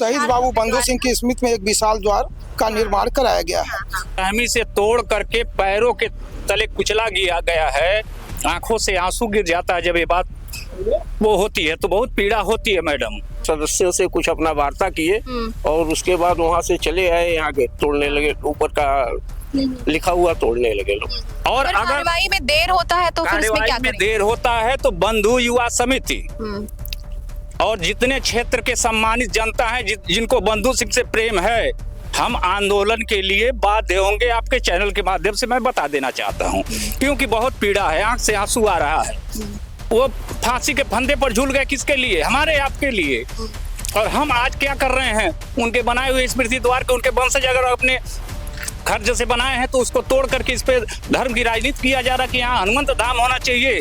शहीद बाबू बंधु सिंह की स्मृति में एक विशाल द्वार का निर्माण कराया गया है। सहमी से तोड़ करके पैरों के तले कुचला गया है, आंखों से आंसू गिर जाता है जब ये बात वो होती है, तो बहुत पीड़ा होती है मैडम। सदस्यों से कुछ अपना वार्ता किए और उसके बाद वहाँ से चले आए, यहाँ गेट तोड़ने लगे, ऊपर का लिखा हुआ तोड़ने लगे लोग। और अगर कार्रवाई में देर होता है तो फिर इसमें क्या करें? देर होता है तो बंधु युवा समिति और जितने क्षेत्र के सम्मानित जनता है जिनको बंधु सिंह से प्रेम है, हम आंदोलन के लिए बाध्य होंगे। आपके चैनल के माध्यम से मैं बता देना चाहता हूँ, क्योंकि बहुत पीड़ा है, आंख से आंसू आ रहा है। वो फांसी के फंदे पर झूल गए, किसके लिए? हमारे आपके लिए। और हम आज क्या कर रहे हैं? उनके बनाए हुए स्मृति द्वार के उनके वंशज अगर अपने खर्च से बनाए हैं तो उसको तोड़ करके इस पे धर्म की राजनीति किया जा रहा है कि यहाँ हनुमंत धाम होना चाहिए।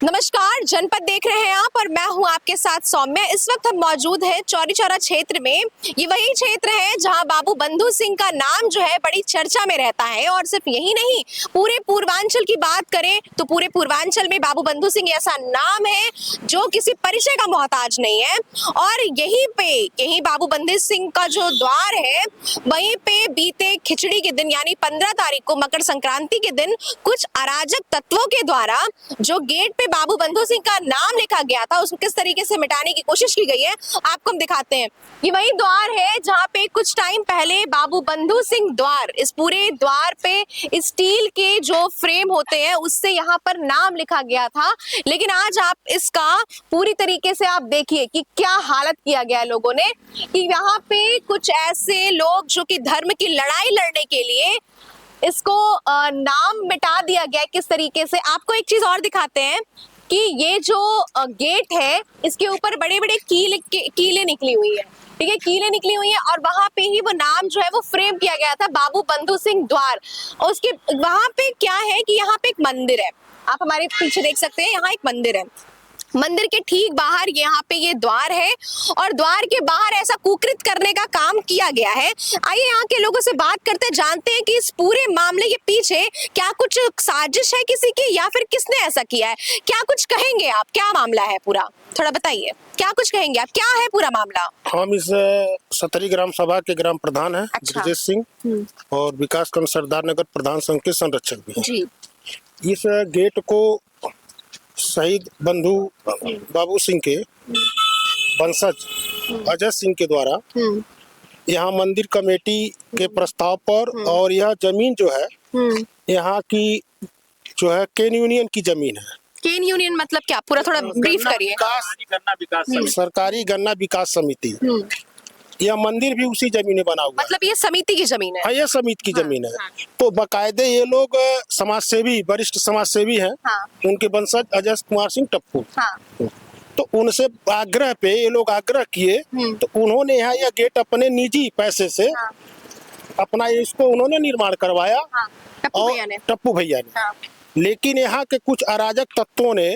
नमस्कार, जनपद देख रहे हैं आप और मैं हूं आपके साथ सौम्या। इस वक्त हम मौजूद हैं चौरी चौरा क्षेत्र में। ये वही क्षेत्र है जहां बाबू बंधु सिंह का नाम जो है बड़ी चर्चा में रहता है। और सिर्फ यही नहीं, पूरे पूर्वांचल की बात करें तो पूरे पूर्वांचल में बाबू बंधु सिंह ऐसा नाम है जो किसी परिचय का मोहताज नहीं है। और यही बाबू बंधु सिंह का जो द्वार है, वहीं पे बीते खिचड़ी के दिन यानी 15 तारीख को मकर संक्रांति के दिन कुछ अराजक तत्वों के द्वारा जो गेट पे बाबू बंधु सिंह का नाम लिखा गया था उसको किस तरीके से मिटाने की कोशिश की गई है, आपको हम दिखाते हैं। ये वही द्वार है जहाँ पे कुछ टाइम पहले बाबू बंधु सिंह द्वार, इस पूरे द्वार पे स्टील के जो फ्रेम होते हैं उससे यहाँ पर नाम लिखा गया था। लेकिन आज आप इसका पूरी तरीके से आप देखिए कि क्या हालत किया गया है लोगों ने, कि यहाँ पे कुछ ऐसे लोग जो कि धर्म की लड़ाई लड़ने के लिए इसको नाम मिटा दिया गया है। किस तरीके से, आपको एक चीज और दिखाते हैं कि ये जो गेट है इसके ऊपर बड़े बड़े कीले निकली हुई है, ठीक है, कीले निकली हुई है। और वहां पे ही वो नाम जो है वो फ्रेम किया गया था, बाबू बंधु सिंह द्वार। और उसके वहां पे क्या है कि यहाँ पे एक मंदिर है, आप हमारे पीछे देख सकते हैं, यहाँ एक मंदिर है। मंदिर के ठीक बाहर यहाँ पे ये द्वार है और द्वार के बाहर ऐसा कुकृत करने का काम किया गया है। आइए यहाँ के लोगों से बात करते, जानते हैं कि इस पूरे मामले के पीछे क्या कुछ साजिश है किसी की या फिर किसने ऐसा किया है। क्या कुछ कहेंगे आप, क्या मामला है पूरा, थोड़ा बताइए, क्या कुछ कहेंगे आप, क्या है पूरा मामला? हम इस सतरी ग्राम सभा के ग्राम प्रधान है ब्रजेश सिंह और विकास खंड सरदार नगर प्रधान संघ के संरक्षक भी जी। इस गेट को शहीद बंधु बाबू सिंह के वंशज अजय सिंह के द्वारा यहाँ मंदिर कमेटी के प्रस्ताव पर, और यह जमीन जो है यहाँ की जो है केन यूनियन की जमीन है। केन यूनियन मतलब क्या, पूरा थोड़ा ब्रीफ करिए। सरकारी गन्ना विकास समिति, यह मंदिर भी उसी जमीन में बना हुआ मतलब ये समिति की जमीन है? हाँ, ये समिति की जमीन है। तो बाकायदे ये लोग समाज सेवी, वरिष्ठ समाज सेवी हैं। उनके वंशज अजय कुमार सिंह टप्पू। तो उनसे आग्रह पे ये लोग आग्रह किए तो उन्होंने यहाँ यह गेट अपने निजी पैसे से अपना इसको उन्होंने निर्माण करवाया, और टप्पू भैया ने। लेकिन यहाँ के कुछ अराजक तत्वों ने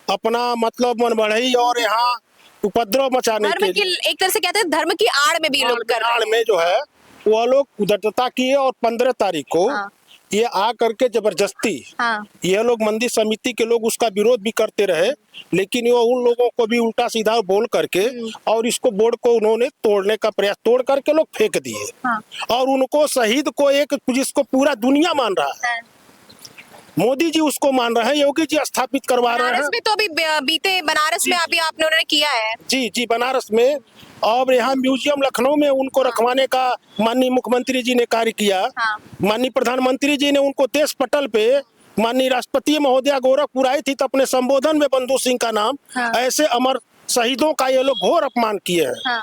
अपना मतलब मन बढ़ाई और यहाँ उपद्रव मचाने के लिए, एक तरह से कहते हैं धर्म की आड़ में भी लोग कर रहे हैं। में जो है वो लोग उद्धटता किए और 15 तारीख को ये आ करके जबरदस्ती ये लोग मंदिर समिति के लोग उसका विरोध भी करते रहे, लेकिन वो उन लोगों को भी उल्टा सीधा बोल करके और इसको बोर्ड को उन्होंने तोड़ने का प्रयास, तोड़ करके लोग फेंक दिए। और उनको शहीद को एक जिसको पूरा दुनिया मान रहा है, मोदी जी उसको मान रहे हैं, योगी जी स्थापित करवा रहे हैं। में तो अभी बीते बनारस में अभी आपने उन्होंने किया है जी बनारस में, और यहाँ म्यूजियम लखनऊ में उनको रखवाने का माननीय मुख्यमंत्री जी ने कार्य किया। माननीय प्रधानमंत्री जी ने उनको देश पटल पे, माननीय राष्ट्रपति महोदया गोरखपुर आई थी तो अपने संबोधन में बंधु सिंह का नाम, ऐसे अमर शहीदों का ये लोग घोर अपमान किए हैं।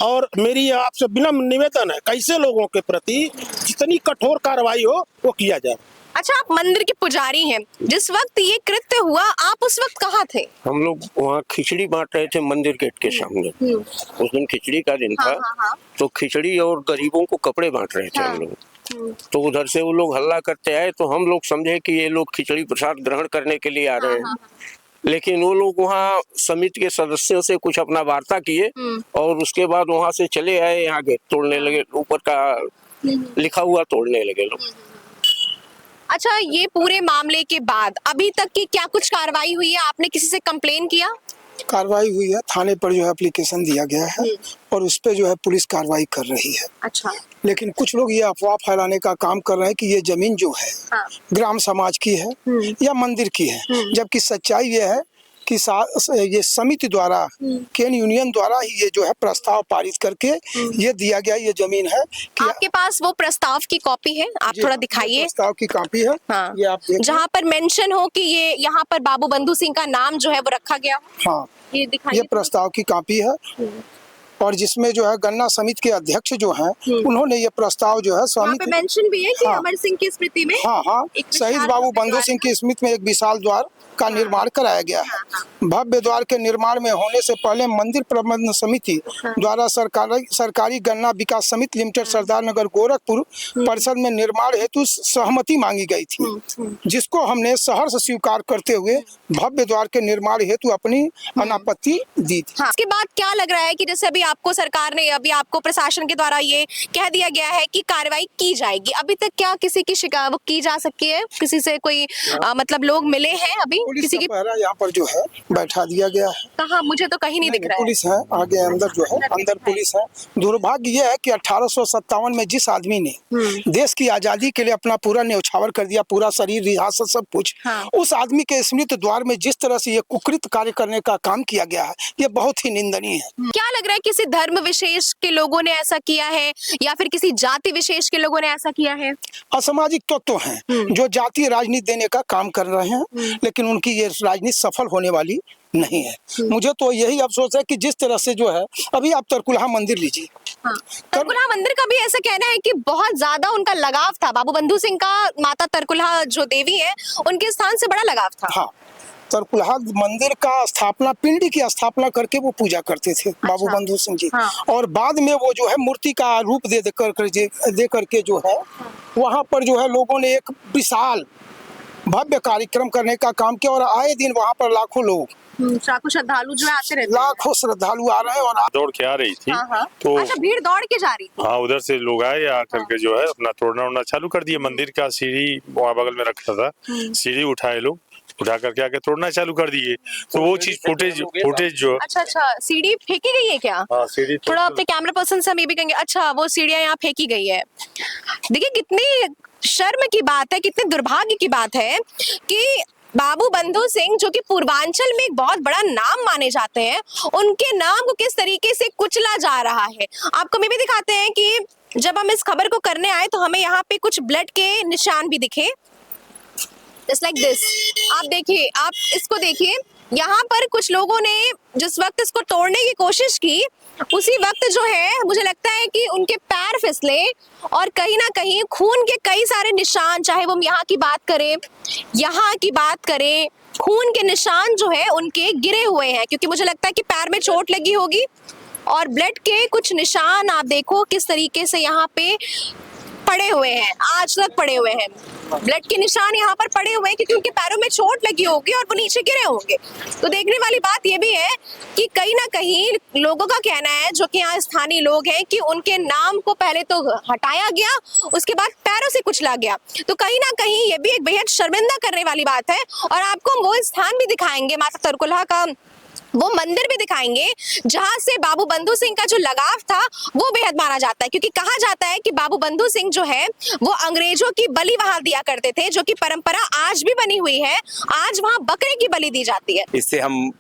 और मेरी आपसे विनम्र निवेदन है, कैसे लोगों के प्रति जितनी कठोर कार्रवाई हो वो किया जाए। अच्छा, आप मंदिर के पुजारी हैं, जिस वक्त ये कृत्य हुआ आप उस वक्त कहाँ थे? हम लोग वहाँ खिचड़ी बांट रहे थे मंदिर गेट के सामने। उस दिन खिचड़ी का दिन था। तो खिचड़ी और गरीबों को कपड़े बांट रहे थे हम लोग। तो उधर से वो लोग हल्ला करते आए तो हम लोग समझे कि ये लोग खिचड़ी प्रसाद ग्रहण करने के लिए आ रहे हैं। लेकिन वो लोग वहाँ समिति के सदस्यों से कुछ अपना वार्ता किए और उसके बाद वहाँ से चले आए, यहाँ गेट तोड़ने लगे, ऊपर का लिखा हुआ तोड़ने लगे लोग। अच्छा, ये पूरे मामले के बाद अभी तक की क्या कुछ कार्रवाई हुई है? आपने किसी से कंप्लेन किया? कार्रवाई हुई है, थाने पर जो है एप्लीकेशन दिया गया है और उस पे जो है पुलिस कार्रवाई कर रही है। अच्छा। लेकिन कुछ लोग ये अफवाह फैलाने का काम कर रहे हैं कि ये जमीन जो है ग्राम समाज की है या मंदिर की है, जबकि सच्चाई ये है कि ये समिति द्वारा केन यूनियन द्वारा ही ये जो है प्रस्ताव पारित करके ये दिया गया ये जमीन है कि आपके पास वो प्रस्ताव की कॉपी है, आप थोड़ा दिखाइए। प्रस्ताव की कॉपी है। हाँ। ये आप देखिए। जहाँ पर मेंशन हो कि ये यहाँ पर बाबू बंधु सिंह का नाम जो है वो रखा गया हो। हाँ, ये दिखाइए। ये प्रस्ताव की कॉपी है और जिसमें जो है गन्ना समिति के अध्यक्ष जो हैं उन्होंने ये प्रस्ताव जो है वहाँ पे मेंशन भी है कि हाँ। अमर सिंह की स्मृति में हाँ शहीद बाबू बंधु सिंह की स्मृति में एक विशाल द्वार का निर्माण कराया गया है। भव्य द्वार के निर्माण में होने से पहले मंदिर प्रबंधन समिति द्वारा सरकारी गन्ना विकास समिति लिमिटेड सरदार नगर गोरखपुर परिषद में निर्माण हेतु सहमति मांगी गई थी, जिसको हमने सहर्ष स्वीकार करते हुए भव्य द्वार के निर्माण हेतु अपनी अनापत्ति दी थी। इसके बाद क्या लग रहा है कि जैसे अभी आपको सरकार ने, अभी आपको प्रशासन के द्वारा ये कह दिया गया है कि कार्रवाई की जाएगी, अभी तक क्या किसी की शिकायत की जा सकती है? किसी से कोई मतलब लोग मिले हैं अभी? किसी की पहरा यहाँ पर जो है बैठा दिया गया है। कहाँ? मुझे तो कहीं नहीं दिख रहा है। पुलिस है आगे अंदर जो है, अंदर पुलिस है। दुर्भाग्य यह है कि 1857 में जिस आदमी ने देश की आजादी के लिए अपना पूरा न्यौछावर कर दिया, पूरा शरीर रियासत सब कुछ, उस आदमी के स्मृति द्वार में जिस तरह से ये कुकृत कार्य करने का काम किया गया है, ये बहुत ही निंदनीय है। क्या लग रहा है किसी धर्म विशेष के लोगों ने ऐसा किया है या फिर किसी जाति विशेष के लोगों ने ऐसा किया है? असामाजिक तत्व हैं जो जातीय राजनीति देने का काम कर रहे हैं, लेकिन उनकी ये राजनीति सफल होने वाली नहीं है। मुझे तो यही अफसोस है कि जिस तरह से जो है, अभी आप तरकुलहा मंदिर लीजिए। तरकुलहा मंदिर का भी ऐसा कहना है कि बहुत ज्यादा उनका लगाव था, बाबू बंधु सिंह का माता तरकुलहा जो देवी है उनके स्थान से बड़ा लगाव था। हाँ, तरकुलहा मंदिर का स्थापना, पिंडी की स्थापना करके वो पूजा करते थे बाबू बंधु सिंह जी। और बाद में वो जो है मूर्ति का रूप दे करके जो है वहाँ पर जो है लोगों ने एक विशाल भव्य कार्यक्रम करने का काम किया और आए दिन वहाँ पर लाखों लोग, लाखों श्रद्धालु जो आते रहते हैं। लाखों श्रद्धालु आ रहे हैं और दौड़ के आ रही थी। तो अच्छा, भीड़ दौड़ के जा रही थी। हाँ, उधर से लोग आए आकर के जो है अपना तोड़ना उड़ना चालू कर दिए। मंदिर का सीढ़ी वहाँ बगल में रखा था, सीढ़ी उठाए लोग, उठा करके आके तोड़ना चालू कर दिए। तो वो चीज फुटेज जो अच्छा सीढ़ी फेंकी गई है क्या? हाँ, सीढ़ी थोड़ा अपने कैमरा पर्सन से हम ये भी कहेंगे। अच्छा, वो सीढ़ियाँ यहाँ फेंकी गई है। देखिए कितनी शर्म की बात है, कितने दुर्भाग्य की बात है कि बाबू बंधु सिंह जो कि पूर्वांचल में एक बहुत बड़ा नाम माने जाते हैं, उनके नाम को किस तरीके से कुचला जा रहा है। आपको मैं भी दिखाते हैं कि जब हम इस खबर को करने आए तो हमें यहाँ पे कुछ ब्लड के निशान भी दिखे, जस्ट लाइक दिस। आप देखिए, आप इसको देखिए, यहाँ पर कुछ लोगों ने जिस वक्त इसको तोड़ने की कोशिश की, उसी वक्त जो है मुझे लगता है कि उनके पैर फिसले और कहीं ना कहीं खून के कई सारे निशान, चाहे वो हम यहाँ की बात करें, खून के निशान जो है उनके गिरे हुए हैं, क्योंकि मुझे लगता है कि पैर में चोट लगी होगी। और ब्लड के कुछ निशान आप देखो किस तरीके से यहाँ पे पड़े हुए हैं, आज तक पड़े हुए हैं। ब्लड के निशान यहाँ पर पड़े हुए हैं क्योंकि उनके पैरों में चोट लगी होगी और वो नीचे गिरे होंगे। तो देखने वाली बात ये भी है कि कहीं ना कहीं लोगों का कहना है, जो कि यहाँ स्थानीय लोग हैं, कि उनके नाम को पहले तो हटाया गया, उसके बाद पैरों से कुचला गया। तो कहीं ना कहीं ये भी एक बेहद शर्मिंदा करने वाली बात है। और आपको हम वो स्थान भी दिखाएंगे, माता तरकुलहा का वो मंदिर भी दिखाएंगे, जहां से बाबू बंधु सिंह का जो लगाव था वो बेहद माना जाता है, क्योंकि कहा जाता है कि बाबू बंधु सिंह जो है वो अंग्रेजों की बलि वहां दिया करते थे, जो कि परंपरा आज भी बनी हुई है। आज वहां बकरे की बलि दी जाती है। इससे हम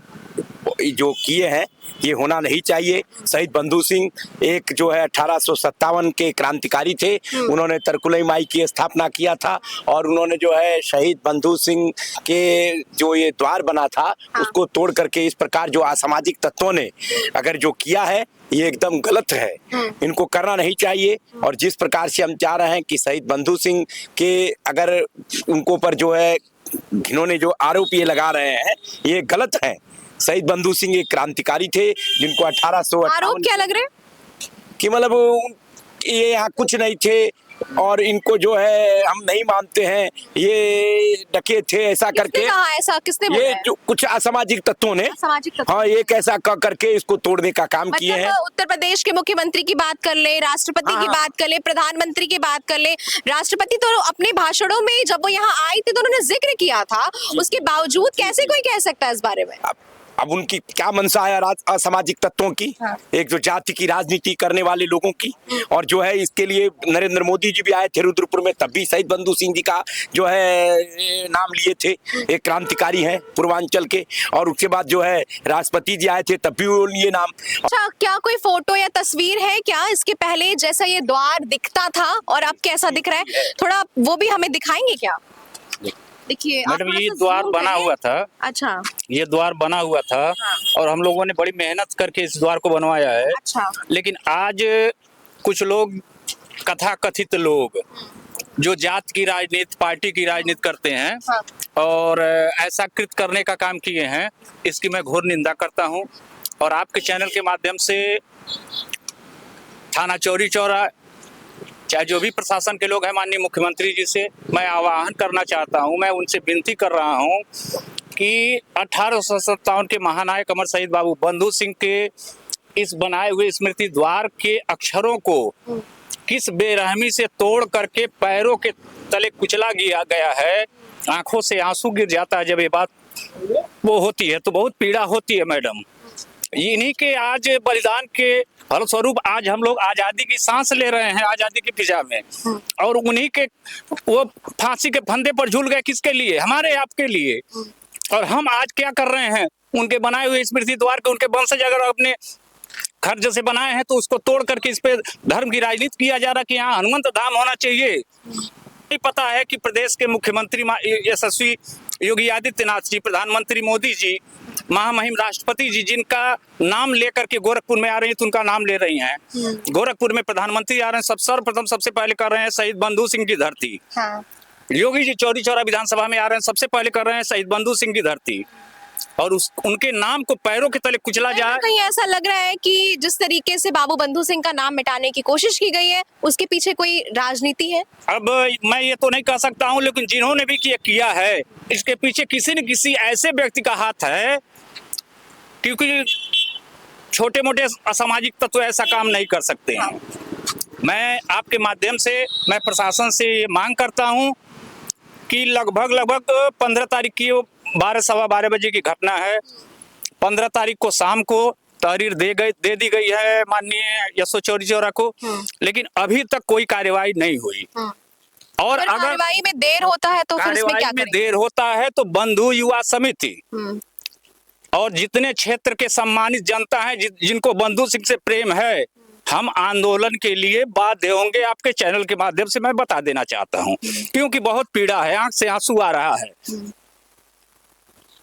जो किए हैं ये होना नहीं चाहिए। शहीद बंधु सिंह एक जो है 1857 के क्रांतिकारी थे। उन्होंने तरकुलई माई की स्थापना किया था और उन्होंने जो है शहीद बंधु सिंह के जो ये द्वार बना था उसको तोड़ करके इस प्रकार जो असामाजिक तत्वों ने अगर जो किया है ये एकदम गलत है, इनको करना नहीं चाहिए। और जिस प्रकार से हम चाह रहे हैं कि शहीद बंधु सिंह के अगर उनको पर जो है इन्होंने जो आरोप ये लगा रहे हैं ये गलत है। शहीद बंधु सिंह एक क्रांतिकारी थे जिनको 1858 आरोप क्या लग रहे कि मतलब ये यहाँ कुछ नहीं थे और इनको जो है हम नहीं मानते हैं, ये डके थे, ऐसा करके ऐसा किसने बोला ये जो कुछ असामाजिक तत्वों ने हाँ एक ऐसा करके इसको तोड़ने का काम किए हैं। उत्तर प्रदेश के मुख्यमंत्री की बात कर ले, राष्ट्रपति की बात कर ले, प्रधानमंत्री की बात कर ले। राष्ट्रपति तो अपने भाषणों में जब वो यहाँ आई थी तो उन्होंने जिक्र किया था, उसके बावजूद कैसे कोई कह सकता है इस बारे में? अब उनकी क्या मंशा है असामाजिक तत्वों की, एक जो जाति की राजनीति करने वाले लोगों की। और जो है इसके लिए नरेंद्र मोदी जी भी आए थे रुद्रपुर में, तब भी शहीद बंधु सिंह जी का जो है नाम लिए थे, एक क्रांतिकारी हैं पूर्वांचल के। और उसके बाद जो है राष्ट्रपति जी आए थे, तब भी वो लिए नाम। अच्छा, क्या कोई फोटो या तस्वीर है क्या इसके पहले जैसा ये द्वार दिखता था और अब कैसा दिख रहा है? थोड़ा वो भी हमें दिखाएंगे क्या? देखिए मैडम, ये द्वार बना हुआ था। अच्छा, ये द्वार बना हुआ था और हम लोगों ने बड़ी मेहनत करके इस द्वार को बनवाया है। अच्छा। लेकिन आज कुछ लोग, कथाकथित लोग, जो जात की राजनीति, पार्टी की राजनीति करते हैं और ऐसा कृत करने का काम किए हैं, इसकी मैं घोर निंदा करता हूं। और आपके चैनल के माध्यम से थाना चौरी चौरा, चाहे जो भी प्रशासन के लोग हैं, माननीय मुख्यमंत्री जी से मैं आह्वान करना चाहता हूं, मैं उनसे विनती कर रहा हूं कि 1857 के महानायक अमर शहीद बाबू बंधु सिंह के इस बनाए हुए स्मृति द्वार के अक्षरों को किस बेरहमी से तोड़ करके पैरों के तले कुचला गया है। आंखों से आंसू गिर जाता है जब ये बात वो होती है, तो बहुत पीड़ा होती है मैडम। इन्हीं के आज बलिदान के फलस्वरूप आज हम लोग आजादी की सांस ले रहे हैं, आजादी की फिजा में। और उन्हीं के वो फांसी के फंदे पर झूल गए, किसके लिए? हमारे आपके लिए। और हम आज क्या कर रहे हैं? उनके बनाए हुए स्मृति द्वार के उनके वंशज अगर अपने खर्च से बनाए हैं तो उसको तोड़ करके इस पे धर्म की राजनीति किया जा रहा कि यहाँ हनुमंत धाम होना चाहिए। नहीं पता है कि प्रदेश के मुख्यमंत्री यशस्वी योगी आदित्यनाथ जी, प्रधानमंत्री मोदी जी, महामहिम राष्ट्रपति जी, जिनका नाम लेकर के गोरखपुर में आ रही है तो उनका नाम ले रही हैं। गोरखपुर में प्रधानमंत्री आ रहे हैं, सर्वप्रथम सबसे पहले कर रहे हैं शहीद बंधु सिंह की धरती। योगी जी चौरी चौरा विधानसभा में आ रहे हैं, सबसे पहले कर रहे हैं शहीद बंधु सिंह की धरती। और उनके नाम को पैरों के तले कुचला जाए। कहीं ऐसा लग रहा है कि जिस तरीके से बाबू बंधु सिंह का नाम मिटाने की कोशिश की गई है, उसके पीछे कोई राजनीति है? अब मैं ये तो नहीं कह सकता हूँ, लेकिन जिन्होंने भी किया है, इसके पीछे किसी न किसी ऐसे व्यक्ति का हाथ है, क्योंकि छोटे मोटे असामाजिक तत्व ऐसा काम नहीं कर सकते हैं। मैं आपके माध्यम से मैं प्रशासन से ये मांग करता हूँ कि लगभग 15 तारीख की 12-12:15 बजे की घटना है। 15 तारीख को शाम को तहरीर दे दी गई है माननीय यशो चौरी चौरा को, लेकिन अभी तक कोई कार्यवाही नहीं हुई। और अगर कार्यवाही में देर होता है तो फिर इसमें क्या करेंगे? देर होता है तो बंधु युवा समिति और जितने क्षेत्र के सम्मानित जनता है, जिनको बंधु सिंह से प्रेम है, हम आंदोलन के लिए बाध्य होंगे। आपके चैनल के माध्यम से मैं बता देना चाहता हूं, क्योंकि बहुत पीड़ा है, आंख से आंसू आ रहा है।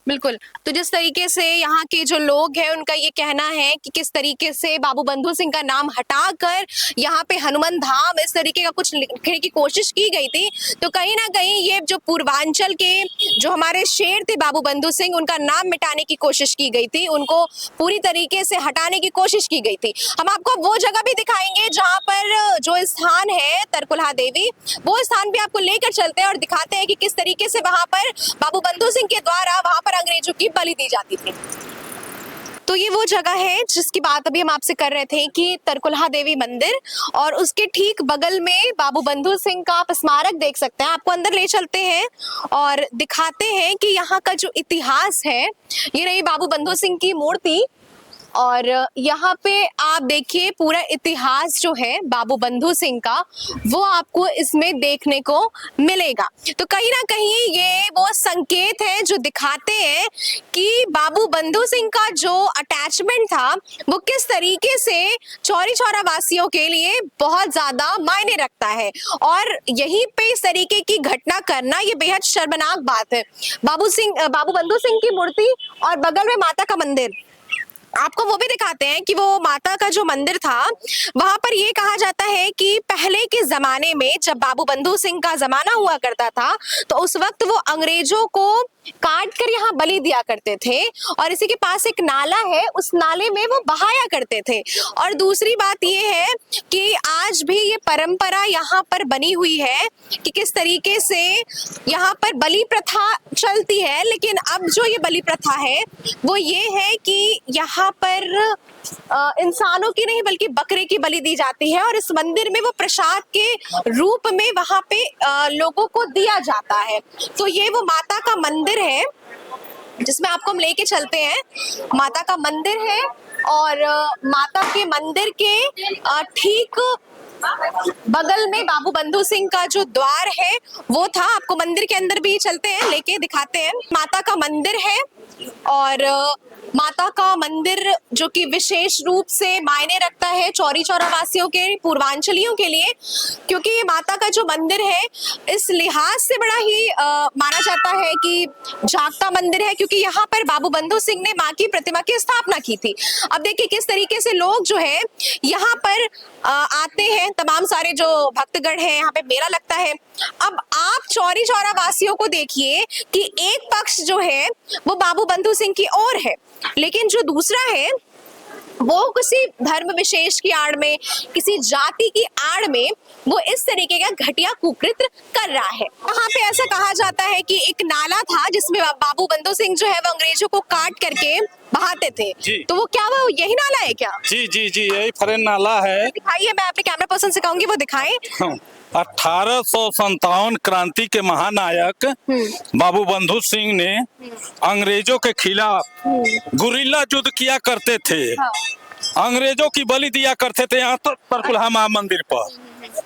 बिल्कुल। तो जिस तरीके से यहाँ के जो लोग हैं उनका ये कहना है कि किस तरीके से बाबू बंधु सिंह का नाम हटाकर यहाँ पे हनुमान धाम इस तरीके का कुछ लिखने की कोशिश की गई थी, तो कहीं ना कहीं ये जो पूर्वांचल के जो हमारे शेर थे बाबू बंधु सिंह, उनका नाम मिटाने की कोशिश की गई थी, उनको पूरी तरीके से हटाने की कोशिश की गई थी। हम आपको वो जगह भी दिखाएंगे जहाँ पर जो स्थान है तरकुलहा देवी, वो स्थान भी आपको लेकर चलते हैं और दिखाते हैं कि किस तरीके से वहां पर बाबू बंधु सिंह के द्वारा वहां पर अंग्रेजों की बलि दी जाती थी। तो ये वो जगह है जिसकी बात अभी हम आपसे कर रहे थे कि तरकुलहा देवी मंदिर, और उसके ठीक बगल में बाबू बंधु सिंह का आप स्मारक देख सकते हैं। आपको अंदर ले चलते हैं और दिखाते हैं कि यहाँ का जो इतिहास है, ये रही बाबू बंधु सिंह की मूर्ति, और यहाँ पे आप देखिए पूरा इतिहास जो है बाबू बंधु सिंह का, वो आपको इसमें देखने को मिलेगा। तो कहीं ना कहीं ये वो संकेत है जो दिखाते हैं कि बाबू बंधु सिंह का जो अटैचमेंट था वो किस तरीके से चौरी चौरा वासियों के लिए बहुत ज्यादा मायने रखता है। और यहीं पे इस तरीके की घटना करना ये बेहद शर्मनाक बात है। बाबू बंधु सिंह की मूर्ति और बगल में माता का मंदिर, आपको वो भी दिखाते हैं कि वो माता का जो मंदिर था, वहां पर ये कहा जाता है कि पहले के जमाने में जब बाबू बंधु सिंह का जमाना हुआ करता था तो उस वक्त वो अंग्रेजों को काट कर यहाँ बलि दिया करते थे, और इसी के पास एक नाला है, उस नाले में वो बहाया करते थे। और दूसरी बात ये है कि आज भी ये परंपरा यहाँ पर बनी हुई है कि किस तरीके से यहाँ पर बलि प्रथा चलती है। लेकिन अब जो ये बलि प्रथा है वो ये है कि यहाँ पर इंसानों की नहीं बल्कि बकरे की बलि दी जाती है, और इस मंदिर में वो प्रसाद के रूप में वहां पे लोगों को दिया जाता है। तो ये वो माता का मंदिर है जिसमें आपको हम लेके चलते हैं। माता का मंदिर है और माता के मंदिर के ठीक बगल में बाबू बंधु सिंह का जो द्वार है वो था। आपको मंदिर के अंदर भी चलते हैं, लेके दिखाते हैं। माता का मंदिर है और माता का मंदिर जो कि विशेष रूप से मायने रखता है चौरी चौरा वासियों के, पूर्वांचलियों के लिए, क्योंकि ये माता का जो मंदिर है इस लिहाज से बड़ा ही माना जाता है कि जागता मंदिर है, क्योंकि यहाँ पर बाबू बंधु सिंह ने माँ की प्रतिमा की स्थापना की थी। अब देखिए किस तरीके से लोग जो है यहाँ पर आते हैं, तमाम सारे जो भक्तगण हैं, यहाँ पे मेला लगता है। अब आप चौरी चौरा वासियों को देखिए कि एक पक्ष जो है वो बाबू बंधु सिंह की ओर है, लेकिन जो दूसरा है वो किसी धर्म विशेष की आड़ में, किसी जाति की आड़ में वो इस तरीके का घटिया कुकृत्य कर रहा है। वहाँ पे ऐसा कहा जाता है कि एक नाला था जिसमें बाबू बंधु सिंह जो है वो अंग्रेजों को काट करके बहाते थे। तो वो क्या वो यही नाला है क्या? जी जी जी, यही फरेन नाला है। दिखाइए, मैं अपने कैमरा पर्सन से कहूंगी वो दिखाएं। 1857 क्रांति के महानायक बाबू बंधु सिंह ने अंग्रेजों के खिलाफ गुरिल्ला युद्ध किया करते थे। अंग्रेजों की बलि दिया करते थे। यहाँ तो तरकुलहा महा मंदिर पर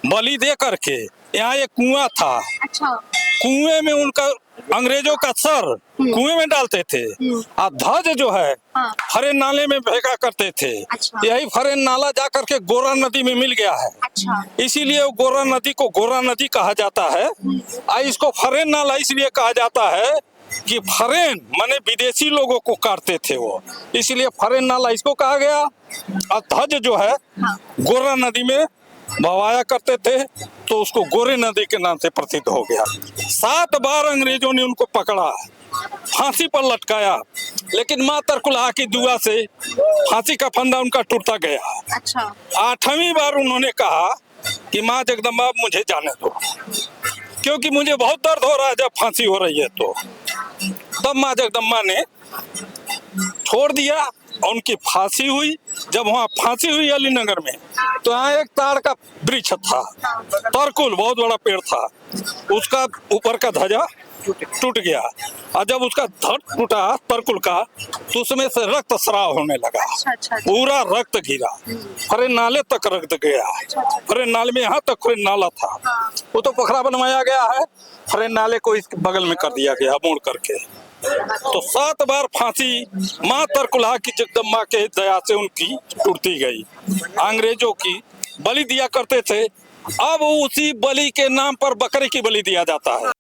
बलि दे करके यहाँ एक कुआं था। अच्छा। कुएं में उनका अंग्रेजों का सर कुएं में डालते थे और ध्वज जो है फरेन नाले में फेंका करते थे। अच्छा। यही फरेन नाला जा करके गोरा नदी में मिल गया है। अच्छा। इसीलिए वो गोरा नदी को गोरा नदी कहा जाता है। और इसको फरेन नाला इसलिए कहा जाता है कि फरेन माने विदेशी लोगों को काटते थे वो, इसलिए फरेन नाला इसको कहा गया। और ध्वज जो है गोरा नदी में बवाया करते थे, तो उसको गोरे नदी के नाम से प्रसिद्ध हो गया। 7 बार अंग्रेजों ने उनको पकड़ा, फांसी पर लटकाया, लेकिन माँ तरकुलहा की दुआ से फांसी का फंदा उनका टूटता गया। अच्छा। 8वीं बार उन्होंने कहा कि माँ जगदम्बा मुझे जाने दो, क्योंकि मुझे बहुत दर्द हो रहा है जब फांसी हो रही है। तो तब माँ जगदम्बा ने छोड़ दिया और उनकी फांसी हुई। जब वहाँ फांसी हुई अलीनगर में, तो यहाँ एक ताड़ का वृक्ष था, तरकुल बहुत बड़ा पेड़ था, उसका ऊपर का ध्वजा टूट गया। और जब उसका धड़ टूटा तरकुल का, तो उसमें से रक्त स्राव होने लगा। पूरा रक्त गिरा, फरेन नाले तक रक्त गया। फरेन नाले में यहाँ तक फरेन नाला था, वो तो पोखरा बनवाया गया है, फरेन नाले को इस बगल में कर दिया गया मोड़ करके। तो 7 बार फांसी माँ तरकुलहा की जगदम्बा के दया से उनकी टूटती गई। अंग्रेजों की बलि दिया करते थे, अब उसी बलि के नाम पर बकरी की बलि दिया जाता है।